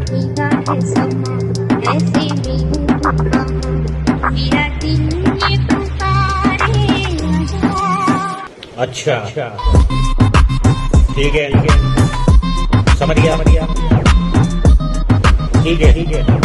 भीगा है समा, ऐसे में हूँ तू कहाँ, मेरा दिल ये पुकारे यहाँ। अच्छा ठीक है समझ गया ठीक है।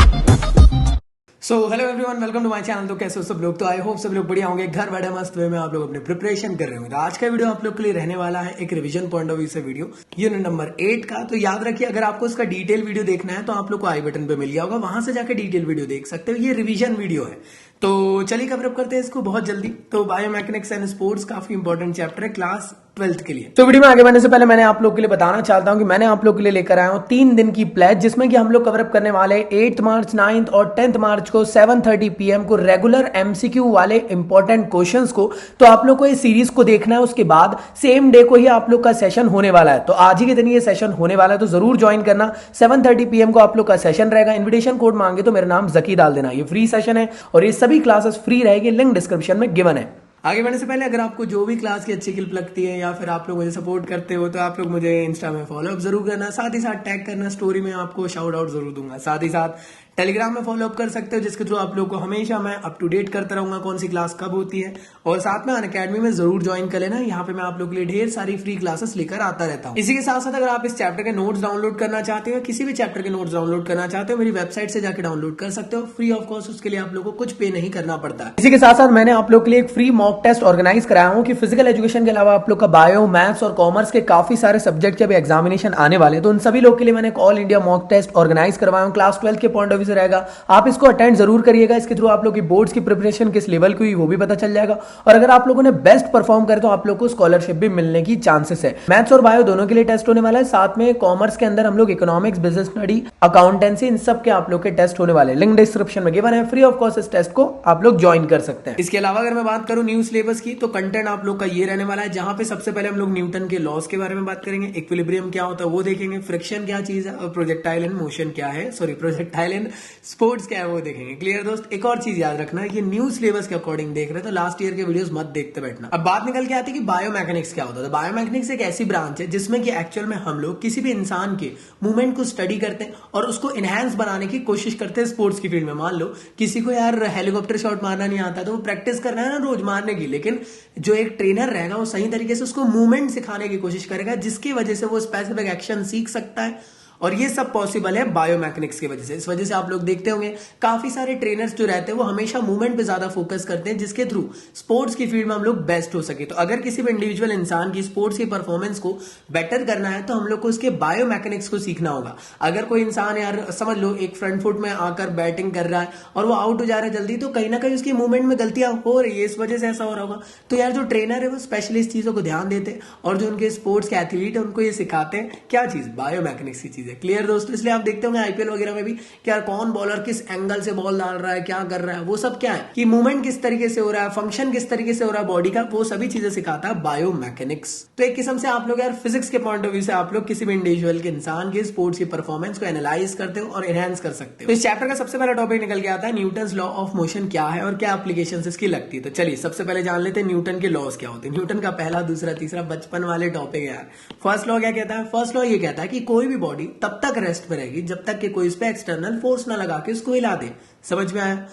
So hello everyone, welcome to my channel. तो कैसे हो सब लोग? तो आई होप सब लोग बढ़िया होंगे, घर बैठे मस्त वे में आप लोग अपने प्रिपरेशन कर रहे होंगे। तो आज का वीडियो आप लोग के लिए रहने वाला है एक रिवीजन पॉइंट ऑफ व्यू से वीडियो, यूनिट नंबर 8 का। तो याद रखिए, अगर आपको इसका डिटेल वीडियो देखना है तो आप लोग को आई बटन पे मिल गया होगा, वहां से जाकर डिटेल वीडियो देख सकते हो। ये रिवीजन वीडियो है। तो चलिए कवर अप करते हैं इसको बहुत जल्दी। तो बायोमैकेनिक्स एंड स्पोर्ट्स काफी इंपॉर्टेंट चैप्टर है क्लास 12th के लिए। तो वीडियो में आगे बढ़ने से पहले मैंने आप लोग के लिए बताना चाहता हूं कि मैंने आप लोग के लिए लेकर आया हूं 3 दिन की प्लेज, जिसमें कि हम लोग कवर अप करने वाले 8 मार्च, 9th और 10th मार्च को 7:30 PM को रेगुलर MCQ वाले इंपॉर्टेंट क्वेश्चंस को। तो आप लोग को ये सीरीज को देखना है, उसके बाद सेम डे को ही आप लोग का सेशन होने वाला है। तो आज ही के दिन ये सेशन होने वाला है, तो जरूर ज्वाइन करना। 7:30 PM को आप लोग का सेशन रहेगा। इन्विटेशन कोड मांगे तो मेरा नाम जकी डाल देना। ये फ्री सेशन है और ये सभी क्लासेस फ्री रहेगी, लिंक डिस्क्रिप्शन में गिवन है। आगे बढ़ने से पहले अगर आपको जो भी क्लास की अच्छी क्लिप लगती है या फिर आप लोग मुझे सपोर्ट करते हो तो आप लोग मुझे इंस्टा में फॉलो अप जरूर करना, साथ ही साथ टैग करना, स्टोरी में आपको शाउट आउट जरूर दूंगा। साथ ही साथ टेलीग्राम में फॉलो अप कर सकते हो, जिसके थ्रू आप लोग को हमेशा मैं अप टू डेट करता रहूंगा कौन सी क्लास कब होती है। और साथ में अनअकैडमी में जरूर ज्वाइन कर लेना, यहाँ पे मैं आप लोग के लिए ढेर सारी फ्री क्लासेस लेकर आता रहता हूँ। इसी के साथ साथ अगर आप इस चैप्टर के नोट्स डाउनलोड करना चाहते हो, किसी भी चैप्टर के नोट्स डाउनलोड करना चाहते हो, मेरी वेबसाइट से जाकर डाउनलोड कर सकते हो फ्री ऑफ कॉस्ट। उसके लिए आप लोग को कुछ पे नहीं करना पड़ता है। इसी के साथ साथ मैंने आप लोग के लिए एक फ्री मॉक टेस्ट ऑर्गेनाइज कराया हूँ कि फिजिकल एजुकेशन के अलावा आप लोग का बायो, मैथ्स और कॉमर्स के काफी सारे सब्जेक्ट के अभी एग्जामिनेशन आने वाले, तो उन सभी लोग के लिए मैंने all India mock test organize करवाया हूँ। क्लास 12 के पॉइंट ऑफ व्यू से रहेगा, आप इसको अटेंड जरूर करिएगा। इसके थ्रू आप लोग की बोर्ड्स की प्रिपरेशन किस लेवल की हुई वो भी पता चल जाएगा, और अगर आप लोगों ने बेस्ट परफॉर्म करे तो आप लोग को स्कॉलरशिप भी मिलने की चांसेस है। मैथ्स और बायो दोनों के लिए टेस्ट होने वाला है। साथ में कॉमर्स के अंदर हम लोग इकोनॉमिक्स, बिजनेस स्टडी, अकाउंटेंसी, इन सब के आप लोग के टेस्ट होने वाले। लिंक डिस्क्रिप्शन में गिवन है, फ्री ऑफ कॉस्ट इस टेस्ट को आप लोग ज्वाइन कर सकते हैं। इसके अलावा अगर मैं बात करूं न्यू सिलेबस की, तो कंटेंट आप लोग का ये रहने वाला है, जहां पे सबसे पहले हम लोग न्यूटन के लॉस के बारे में बात करेंगे, इक्विलिब्रियम क्या होता है वो देखेंगे, फ्रिक्शन क्या चीज है, और प्रोजेक्टाइल एंड मोशन क्या है, प्रोजेक्टाइल एंड स्पोर्ट्स क्या है वो देखेंगे। क्लियर दोस्त? एक और चीज याद रखना है कि न्यू सिलेबस के अकॉर्डिंग देख रहे तो लास्ट ईयर के वीडियोस मत देखते बैठना। अब बात निकल के आती है कि बायोमैकेनिक्स क्या होता है। बायोमैकेनिक्स एक ऐसी ब्रांच है जिसमें कि एक्चुअल में हम लोग किसी भी इंसान के मूवमेंट को स्टडी करते हैं और उसको एनहांस बनाने की कोशिश करते हैं स्पोर्ट्स की फील्ड में। मान लो किसी को यार हेलीकॉप्टर शॉट मारना नहीं आता, तो वो प्रैक्टिस करना है ना रोज मारने की, लेकिन जो एक ट्रेनर रहेगा वो सही तरीके से उसको मूवमेंट सिखाने की कोशिश करेगा, जिसकी वजह से वो स्पेसिफिक एक्शन सीख सकता है। और ये सब पॉसिबल है बायोमैकेनिक्स की वजह से। इस वजह से आप लोग देखते होंगे काफी सारे ट्रेनर्स जो रहते हैं वो हमेशा मूवमेंट पे ज्यादा फोकस करते हैं, जिसके थ्रू स्पोर्ट्स की फील्ड में हम लोग बेस्ट हो सके। तो अगर किसी भी इंडिविजुअल इंसान की स्पोर्ट्स की परफॉर्मेंस को बेटर करना है तो हम लोग को उसके बायोमैकेनिक्स को सीखना होगा। अगर कोई इंसान यार समझ लो एक फ्रंट फुट में आकर बैटिंग कर रहा है और वो आउट हो जा रहा है जल्दी, तो कहीं ना कहीं उसकी मूवमेंट में गलतियां हो रही है, इस वजह से ऐसा हो रहा होगा। तो यार जो ट्रेनर है वो स्पेशलिस्ट चीजों को ध्यान देते हैं, और जो उनके स्पोर्ट्स के एथलीट है उनको ये सिखाते हैं क्या चीज, बायोमैकेनिक्स की चीज है। क्लियर दोस्तों? इसलिए आप देखते होंगे आईपीएल वगैरह में भी क्या कौन बॉलर किस एंगल से बॉल डाल रहा है, क्या कर रहा है, वो सब क्या है कि मूवमेंट किस तरीके से हो रहा है, फंक्शन किस तरीके से हो रहा है बॉडी का, वो सभी चीजें सिखाता है बायोमैकेनिक्स। तो एक किस्म से आप लोग यार फिजिक्स के पॉइंट ऑफ व्यू से आप लोग किसी भी इंडिविजुअल के इंसान के स्पोर्ट्स की परफॉर्मेंस को एनालाइज करते हो और एनहांस कर सकते हो। तो इस चैप्टर का सबसे पहला टॉपिक निकल के आता है न्यूटन्स लॉ ऑफ मोशन क्या है और क्या एप्लीकेशन इसकी लगती है। तो चलिए सबसे पहले जान लेते हैं न्यूटन के लॉज क्या होते हैं। न्यूटन का पहला, दूसरा, तीसरा बचपन वाले टॉपिक है यार। फर्स्ट लॉ क्या कहता है? फर्स्ट लॉ ये कहता है कि कोई भी बॉडी तब तक रेस्ट में रहेगी जब तक कि कोई इस पे एक्सटर्नल फोर्स ना लगा के उसको हिला दे। समझ में आया?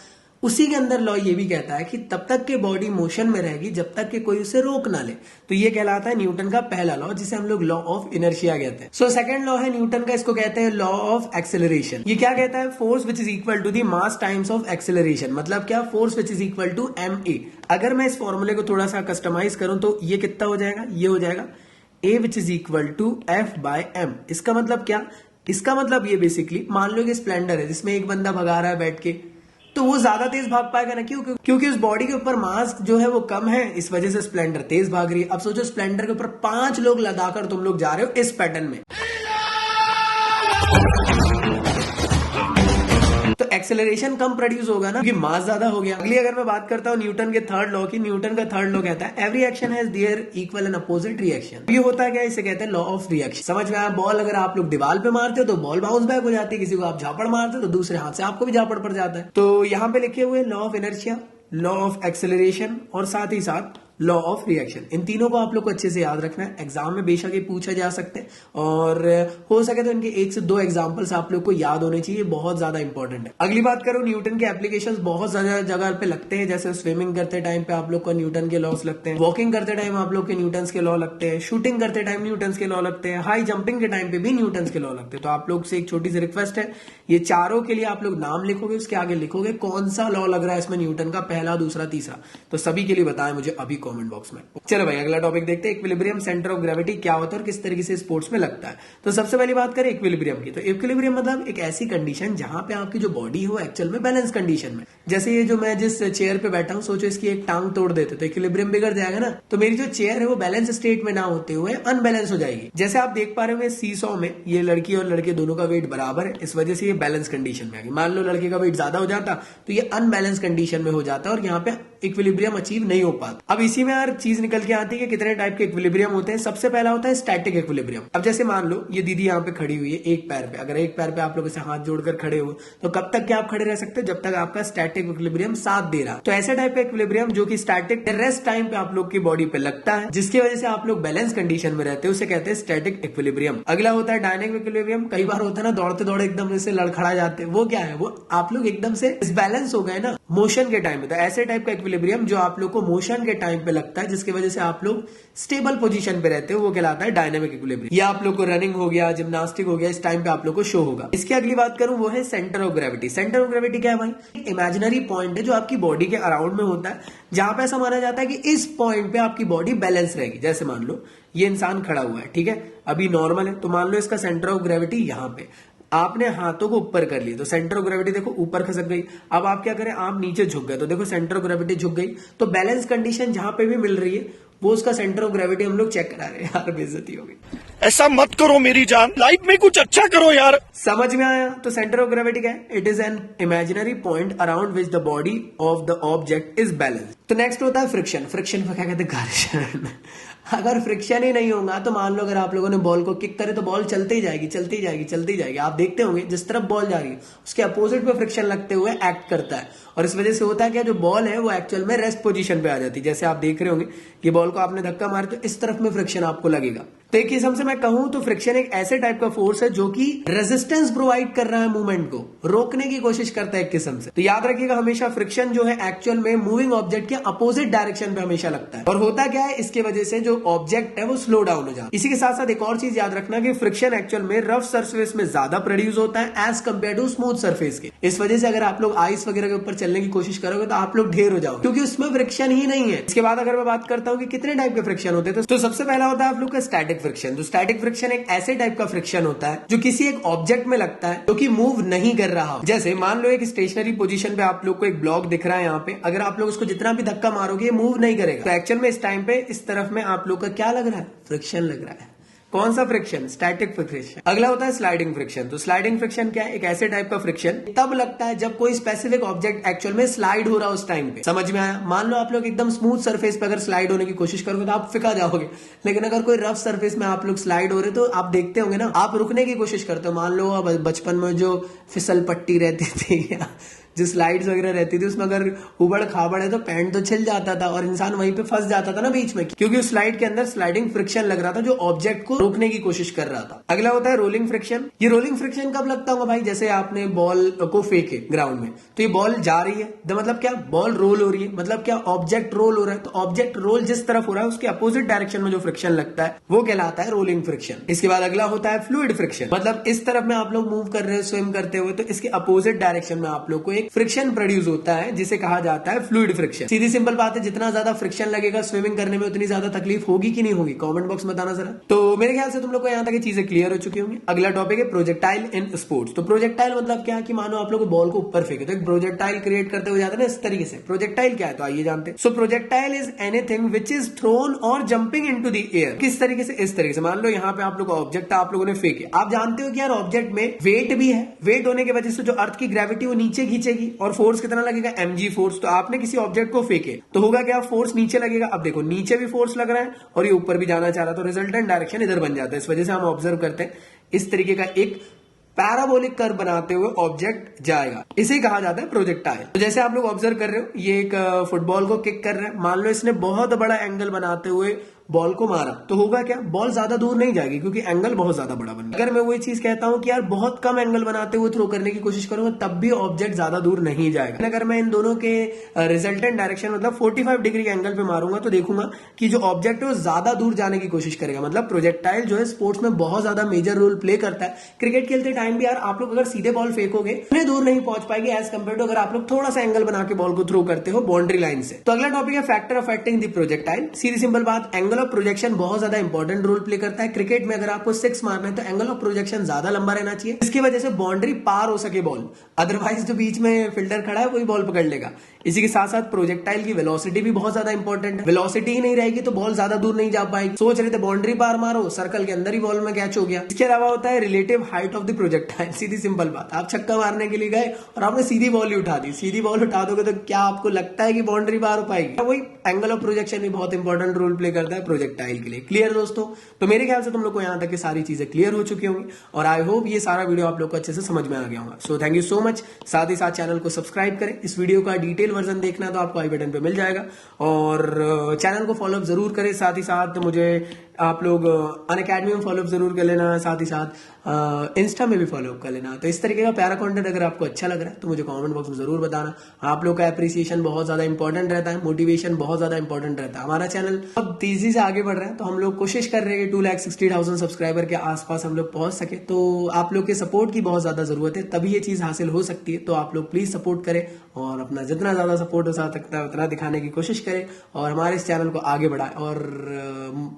उसी के अंदर लॉ ये भी कहता है कि तब तक के बॉडी मोशन में रहेगी जब तक कि कोई उसे रोक ना ले। तो ये कहलाता है न्यूटन का पहला लॉ, जिसे हम लोग लॉ ऑफ इनर्शिया कहते हैं। सो सेकंड लॉ है न्यूटन का, इसको कहते हैं लॉ ऑफ एक्सेलरेशन। ये क्या कहता है? Force which is equal to the mass times of acceleration. मतलब क्या? Force which is equal to ma। अगर मैं इस फॉर्मूले को थोड़ा सा कस्टमाइज करूं तो ये कितना हो जाएगा? ये हो जाएगा a which is equal to F/m। इसका मतलब क्या? इसका मतलब ये बेसिकली मान लो कि स्प्लेंडर है जिसमें एक बंदा भगा रहा है बैठ के, तो वो ज्यादा तेज भाग पाएगा ना, क्योंकि उस बॉडी के ऊपर मास जो है वो कम है, इस वजह से स्प्लेंडर तेज भाग रही है। अब सोचो स्प्लेंडर के ऊपर 5 लोग लदाकर तुम लोग जा रहे हो इस पैटर्न में, तो एक्सेलरेशन कम प्रोड्यूस होगा ना, क्योंकि मास ज्यादा हो गया। अगली अगर मैं बात करता हूँ न्यूटन के थर्ड लॉ की, न्यूटन का थर्ड लॉ कहता है every action has their equal and opposite reaction. ये होता है क्या? इसे कहते हैं लॉ ऑफ रिएक्शन। समझ में आया? बॉल अगर आप लोग दीवार पे मारते हो तो बॉल बाउंस बैक हो जाती है, किसी को आप झापड़ मारते हो तो दूसरे हाथ से आपको भी झापड़ पड़ जाता है। तो यहाँ पे लिखे हुए law of inertia, law of acceleration और साथ ही साथ लॉ ऑफ रिएक्शन। इन तीनों को आप लोग को अच्छे से याद रखना है, एग्जाम में बेशक ये पूछा जा सकते हैं और हो सके तो इनके 1 से 2 एग्जांपल्स आप लोग को याद होने चाहिए, बहुत ज्यादा इंपॉर्टेंट है। अगली बात करो, न्यूटन के एप्लीकेशंस बहुत ज्यादा जगह पे लगते हैं, जैसे स्विमिंग करते टाइम पे आप लोग को न्यूटन के लॉस लगते हैं, वॉकिंग करते टाइम आप लोग के न्यूटन के लॉ लगते हैं, शूटिंग करते टाइम न्यूटन के लॉ लगते हैं, हाई जंपिंग के टाइम पे भी न्यूटन के लॉ लगते हैं। तो आप लोग से एक छोटी सी रिक्वेस्ट है, ये चारों के लिए आप लोग नाम लिखोगे, उसके आगे लिखोगे कौन सा लॉ लग रहा है इसमें न्यूटन का, पहला, दूसरा, तीसरा। तो सभी के लिए बताएं मुझे अभी कमेंट बॉक्स में। चलो भाई अगला टॉपिक देखते हैं, इक्विलिब्रियम सेंटर ऑफ ग्रेविटी क्या होता है और किस तरीके से स्पोर्ट्स में लगता है। तो सबसे पहली बात करें इक्विलिब्रियम की, तो इक्विलिब्रियम मतलब एक ऐसी कंडीशन जहां पे आपकी जो बॉडी हो एक्चुअल में बैलेंस कंडीशन में। जैसे ये जो मैं जिस चेयर पे बैठा हूं, सोचो इसकी एक टांग तोड़ देते तो इक्विलिब्रियम बिगड़ जाएगा ना, तो मेरी जो चेयर है वो बैलेंस स्टेट में ना होते हुए अनबैलेंस हो जाएगी। जैसे आप देख पा रहे हो सीसॉ में ये लड़की और लड़के दोनों का वेट बराबर है, इस वजह से ये बैलेंस कंडीशन में आ गई। मान लो लड़के का वेट ज्यादा हो जाता तो ये अनबैलेंस कंडीशन में हो जाता और यहाँ पे इक्विलिब्रियम अचीव नहीं हो पाता। अब इसी में हर चीज निकल के आती है कि कितने टाइप के इक्विलिब्रियम होते हैं। सबसे पहला होता है स्टैटिक इक्विलिब्रियम। अब जैसे मान लो ये दीदी यहाँ पे खड़ी हुई है एक पैर पे, अगर एक पैर पे आप लोग इसे हाथ जोड़कर खड़े हो तो कब तक क्या आप खड़े रह सकते हो, जब तक आपका स्टैटिक इक्विलिब्रियम साथ दे रहा है। तो ऐसे टाइप का इक्विलिब्रियम जो कि स्टैटिक रेस्ट टाइम पे आप लोग की बॉडी पे लगता है, जिसकी वजह से आप लोग बैलेंस कंडीशन में रहते हैं, उसे कहते हैं स्टैटिक इक्विलिब्रियम। अगला होता है डायनेमिक इक्विलिब्रियम। कई बार होता है ना दौड़ते दौड़े एकदम से लड़खड़ा जाते हैं, वो क्या है, वो आप लोग एकदम से डिसबैलेंस हो गए ना मोशन के टाइम पे। तो ऐसे टाइप का इक्विलिब्रियम जो आप लोग को मोशन के टाइम पे लगता है, जिसकी वजह से आप लोग स्टेबल पोजीशन पे रहते हो, वो कहलाता है डायनेमिक इक्विलिब्रियम। या आप लोग को रनिंग हो गया, जिम्नास्टिक हो गया, इस टाइम पे आप लोग को शो होगा। इसकी अगली बात करूं वो है centre of gravity. Centre of gravity क्या है भाई, इमेजिनरी पॉइंट है जो आपकी बॉडी के अराउंड में होता है, जहां पे ऐसा माना जाता है कि इस पॉइंट पे आपकी बॉडी बैलेंस रहेगी। जैसे मान लो ये इंसान खड़ा हुआ है, ठीक है, अभी नॉर्मल है, तो मान लो इसका सेंटर ऑफ ग्रेविटी यहां पे, आपने हाथों को ऊपर कर लिए तो सेंटर ऑफ ग्रेविटी देखो ऊपर खसक गई। अब आप क्या करें, आप नीचे झुक गए तो देखो सेंटर ऑफ ग्रेविटी झुक गई। तो बैलेंस कंडीशन जहां पे भी मिल रही है वो उसका सेंटर ऑफ ग्रेविटी हम लोग चेक करा रहे हैं। यार बेइज्जती हो गई, ऐसा मत करो मेरी जान, लाइफ में कुछ अच्छा करो यार। समझ में आया। तो सेंटर ऑफ ग्रेविटी क्या है, it is an imaginary point around which the body of the object is balance. तो नेक्स्ट होता है फ्रिक्शन। फ्रिक्शन को क्या कहते हैं, घर्षण। अगर फ्रिक्शन ही नहीं होगा तो मान लो अगर आप लोगों ने बॉल को किक करे तो बॉल चलती ही जाएगी, चलती ही जाएगी, चलती ही जाएगी। आप देखते होंगे जिस तरफ बॉल जा रही है उसके अपोजिट में फ्रिक्शन लगते हुए एक्ट करता है, और इस वजह से होता है क्या, जो बॉल है वो एक्चुअल में रेस्ट पोजीशन पे आ जाती है। जैसे आप देख रहे होंगे कि बॉल को आपने धक्का मारे तो इस तरफ में फ्रिक्शन आपको लगेगा। तो एक किस्म से मैं कहूं तो फ्रिक्शन एक ऐसे टाइप का फोर्स है जो कि रेजिस्टेंस प्रोवाइड कर रहा है, मूवमेंट को रोकने की कोशिश करता है एक किस्म से। तो याद रखिएगा हमेशा फ्रिक्शन जो है एक्चुअल में मूविंग ऑब्जेक्ट के अपोजिट डायरेक्शन पे हमेशा लगता है। और होता क्या है, इसके वजह से जो ऑब्जेक्ट है वो स्लो डाउन हो जाता है। इसी के साथ साथ एक और चीज याद रखना कि फ्रिक्शन एक्चुअल में रफ सरफेस में ज्यादा प्रोड्यूस होता है as compared to smooth surface के। इस वजह से अगर आप लोग आइस वगैरह के ऊपर चलने की कोशिश करोगे तो आप लोग ढेर हो जाओगे, क्योंकि उसमें फ्रिक्शन ही नहीं है। इसके बाद अगर मैं बात करता हूं कि कितने टाइप के फ्रिक्शन होते हैं, तो सबसे पहला होता है आप लोग का स्टैटिक फ्रिक्शन। तो स्टैटिक फ्रिक्शन एक ऐसे टाइप का फ्रिक्शन होता है जो किसी एक ऑब्जेक्ट में लगता है जो कि मूव नहीं कर रहा हो। जैसे मान लो एक स्टेशनरी पोजीशन पे आप लोग को एक ब्लॉक दिख रहा है, यहाँ पे अगर आप लोग उसको जितना भी धक्का मारोगे ये मूव नहीं करेगा। तो एक्चुअल में इस टाइम पे इस तरफ में आप लोग का क्या लग रहा है, फ्रिक्शन लग रहा है। कौन सा फ्रिक्शन, स्टैटिक फ्रिक्शन। अगला होता है स्लाइडिंग फ्रिक्शन। तो स्लाइडिंग फ्रिक्शन क्या है, एक ऐसे टाइप का फ्रिक्शन तब लगता है जब कोई स्पेसिफिक ऑब्जेक्ट एक्चुअल में स्लाइड हो रहा है उस टाइम पे। समझ में आया। मान लो आप लोग एकदम स्मूथ सरफेस पे अगर स्लाइड होने की कोशिश करोगे तो आप फिका जाओगे, लेकिन अगर कोई रफ सरफेस में आप लोग स्लाइड हो रहे तो आप देखते होंगे ना, आप रुकने की कोशिश करते हो। मान लो बचपन में जो फिसल पट्टी रहती थी जो स्लाइड्स वगैरह रहती थी उसमें अगर उबड़ खाबड़ है तो पैंट तो छिल जाता था और इंसान वहीं पे फंस जाता था ना बीच में, क्योंकि उस स्लाइड के अंदर स्लाइडिंग फ्रिक्शन लग रहा था जो ऑब्जेक्ट को रोकने की कोशिश कर रहा था। अगला होता है रोलिंग फ्रिक्शन। ये रोलिंग फ्रिक्शन कब लगता होगा भाई, जैसे आपने बॉल को फेंके ग्राउंड में तो ये बॉल जा रही है, तो मतलब क्या बॉल रोल हो रही है, मतलब क्या ऑब्जेक्ट रोल हो रहा है। तो ऑब्जेक्ट रोल जिस तरफ हो रहा है उसके अपोजिट डायरेक्शन में जो फ्रिक्शन लगता है वो कहलाता है रोलिंग फ्रिक्शन। इसके बाद अगला होता है फ्लूइड फ्रिक्शन। मतलब इस तरफ में आप लोग मूव कर रहे हो स्विम करते हुए तो इसके अपोजिट डायरेक्शन में आप लोग को एक फ्रिक्शन प्रोड्यूस होता है जिसे कहा जाता है फ्लूइड फ्रिक्शन। सीधी सिंपल बात है, जितना ज्यादा फ्रिक्शन लगेगा स्विमिंग करने में उतनी ज्यादा तकलीफ होगी कि नहीं होगी, कमेंट बॉक्स में बताना जरा। तो मेरे ख्याल से तुम लोग को यहाँ तक चीजें क्लियर हो चुकी होंगी। अगला टॉपिक है प्रोजेक्टाइल इन स्पोर्ट्स। तो प्रोजेक्टाइल मतलब क्या है कि मानो आप लोग बॉल को ऊपर फेंके तो एक प्रोजेक्टाइल क्रिएट करते हुए जाते हैं ना इस तरीके से। प्रोजेक्टाइल क्या है तो आइए जानते हैं। So projectile is anything which is thrown और जंपिंग इनटू द एयर। किस तरीके से, इस तरीके से। मान लो यहाँ पे आप लोग ऑब्जेक्ट आप लोगों ने फेंके, आप जानते हो कि यार ऑब्जेक्ट में वेट भी है, वेट होने की वजह से जो अर्थ की ग्रेविटी वो नीचे खींचेगी और फोर्स कितना लगेगा, mg फोर्स। तो आपने किसी ऑब्जेक्ट को फेंके तो होगा क्या, फोर्स नीचे लगेगा। अब देखो नीचे भी फोर्स लग रहा है और ये ऊपर भी जाना चाह रहा है, तो रिजल्टेंट डायरेक्शन इधर बन जाता है। इस वजह से हम ऑब्जर्व करते हैं इस तरीके का एक पैराबोलिक कर्व बनाते हुए ऑब्जेक्ट जाएगा, इसे कहा जाता है प्रोजेक्टाइल। तो जैसे आप लोग ऑब्जर्व कर रहे हो, ये एक फुटबॉल को किक कर रहा है, मान लो इसने बहुत बड़ा एंगल बनाते हुए बॉल को मारा, तो होगा क्या, बॉल ज्यादा दूर नहीं जाएगी क्योंकि एंगल बहुत ज्यादा बड़ा बन गया। अगर मैं वही चीज कहता हूं कि यार बहुत कम एंगल बनाते हुए थ्रो करने की कोशिश करूंगा, तब भी ऑब्जेक्ट ज्यादा दूर नहीं जाएगा। अगर मैं इन दोनों के रिजल्टेंट डायरेक्शन मतलब 45 डिग्री के एंगल पे मारूंगा, तो देखूंगा कि जो ऑब्जेक्ट है वो ज्यादा दूर जाने की कोशिश करेगा। मतलब प्रोजेक्टाइल जो है स्पोर्ट्स में बहुत ज्यादा मेजर रोल प्ले करता है। क्रिकेट खेलते टाइम भी यार आप लोग अगर सीधे बॉल फेंकोगे, इतने दूर नहीं पहुंच पाएगी एज कम्पेयर टू अगर आप लोग थोड़ा सा एंगल बना के बॉल को थ्रो करते हो बाउंड्री लाइन से। तो अगला टॉपिक है factor affecting the projectile. Sidhi simple बात, एंगल ऑफ प्रोजेक्शन बहुत ज्यादा इंपॉर्टेंट रोल प्ले करता है। क्रिकेट में अगर आपको 6 मारना है तो एंगल ऑफ प्रोजेक्शन ज्यादा लंबा रहना चाहिए, इसकी वजह से बाउंड्री पार हो सके बॉल, अदरवाइज जो बीच में फील्डर खड़ा है वही बॉल पकड़ लेगा। इसी के साथ साथ प्रोजेक्टाइल की वेलोसिटी भी बहुत ज्यादा इंपॉर्टेंट है। वेलोसिटी ही नहीं रहेगी तो बॉल ज्यादा दूर नहीं जा पाएगी। सोच रहे थे बाउंड्री पार मारो, सर्कल के अंदर ही बॉल में कैच हो गया। इसके अलावा होता है relative height of the projectile. Sidhi simple बात, आप छक्का मारने के लिए गए और आपने सीधी बॉल ही उठा दी, सीधी बॉल उठा दोगे तो क्या आपको लगता है कि बाउंड्री पार हो पाएगी? वही एंगल ऑफ प्रोजेक्शन भी बहुत इंपॉर्टेंट रोल प्ले करता है प्रोजेक्टाइल के लिए। क्लियर दोस्तों? तो मेरे ख्याल से तुम लोग को यहाँ तक की सारी चीजें क्लियर हो चुकी होंगी और आई होप ये सारा वीडियो आप लोग को अच्छे से समझ में आ गया होगा। So thank you so much. साथ ही साथ चैनल को सब्सक्राइब करें। इस वीडियो का डिटेल वर्जन देखना है तो आपको आई बटन पे मिल जाएगा और चैनल को फॉलोअप जरूर करें। साथ ही साथ मुझे आप लोग अनअकैडमी में फॉलोअप जरूर कर लेना, साथ ही साथ इंस्टा में भी फॉलोअप कर लेना। तो इस तरीके का प्यारा कंटेंट अगर आपको अच्छा लग रहा है तो मुझे कमेंट बॉक्स में जरूर बताना। आप लोग का एप्रिसिएशन बहुत ज्यादा इंपॉर्टेंट रहता है, मोटिवेशन बहुत ज्यादा इंपॉर्टेंट रहता है। हमारा चैनल अब तेजी से आगे बढ़ रहा है तो हम लोग कोशिश कर रहे हैं कि 2,60,000 सब्सक्राइबर के आसपास हम लोग पहुंच सके। तो आप लोग के सपोर्ट की बहुत ज्यादा जरूरत है, तभी ये चीज हासिल हो सकती है। तो आप लोग प्लीज सपोर्ट करें और अपना जितना ज्यादा सपोर्ट हो सकता है उतना दिखाने की कोशिश करें और हमारे इस चैनल को आगे बढ़ाएं और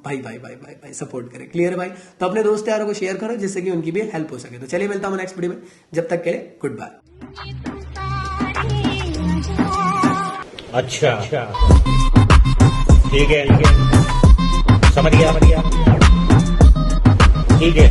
भाई भाई भाई भाई भाई सपोर्ट करें। क्लियर भाई? तो अपने दोस्त यारों को शेयर करो जिससे कि उनकी भी हेल्प हो सके। तो चलिए मिलता हूं नेक्स्ट वीडियो में, जब तक के लिए गुड बाय। अच्छा, ठीक है, समझ गया, ठीक है।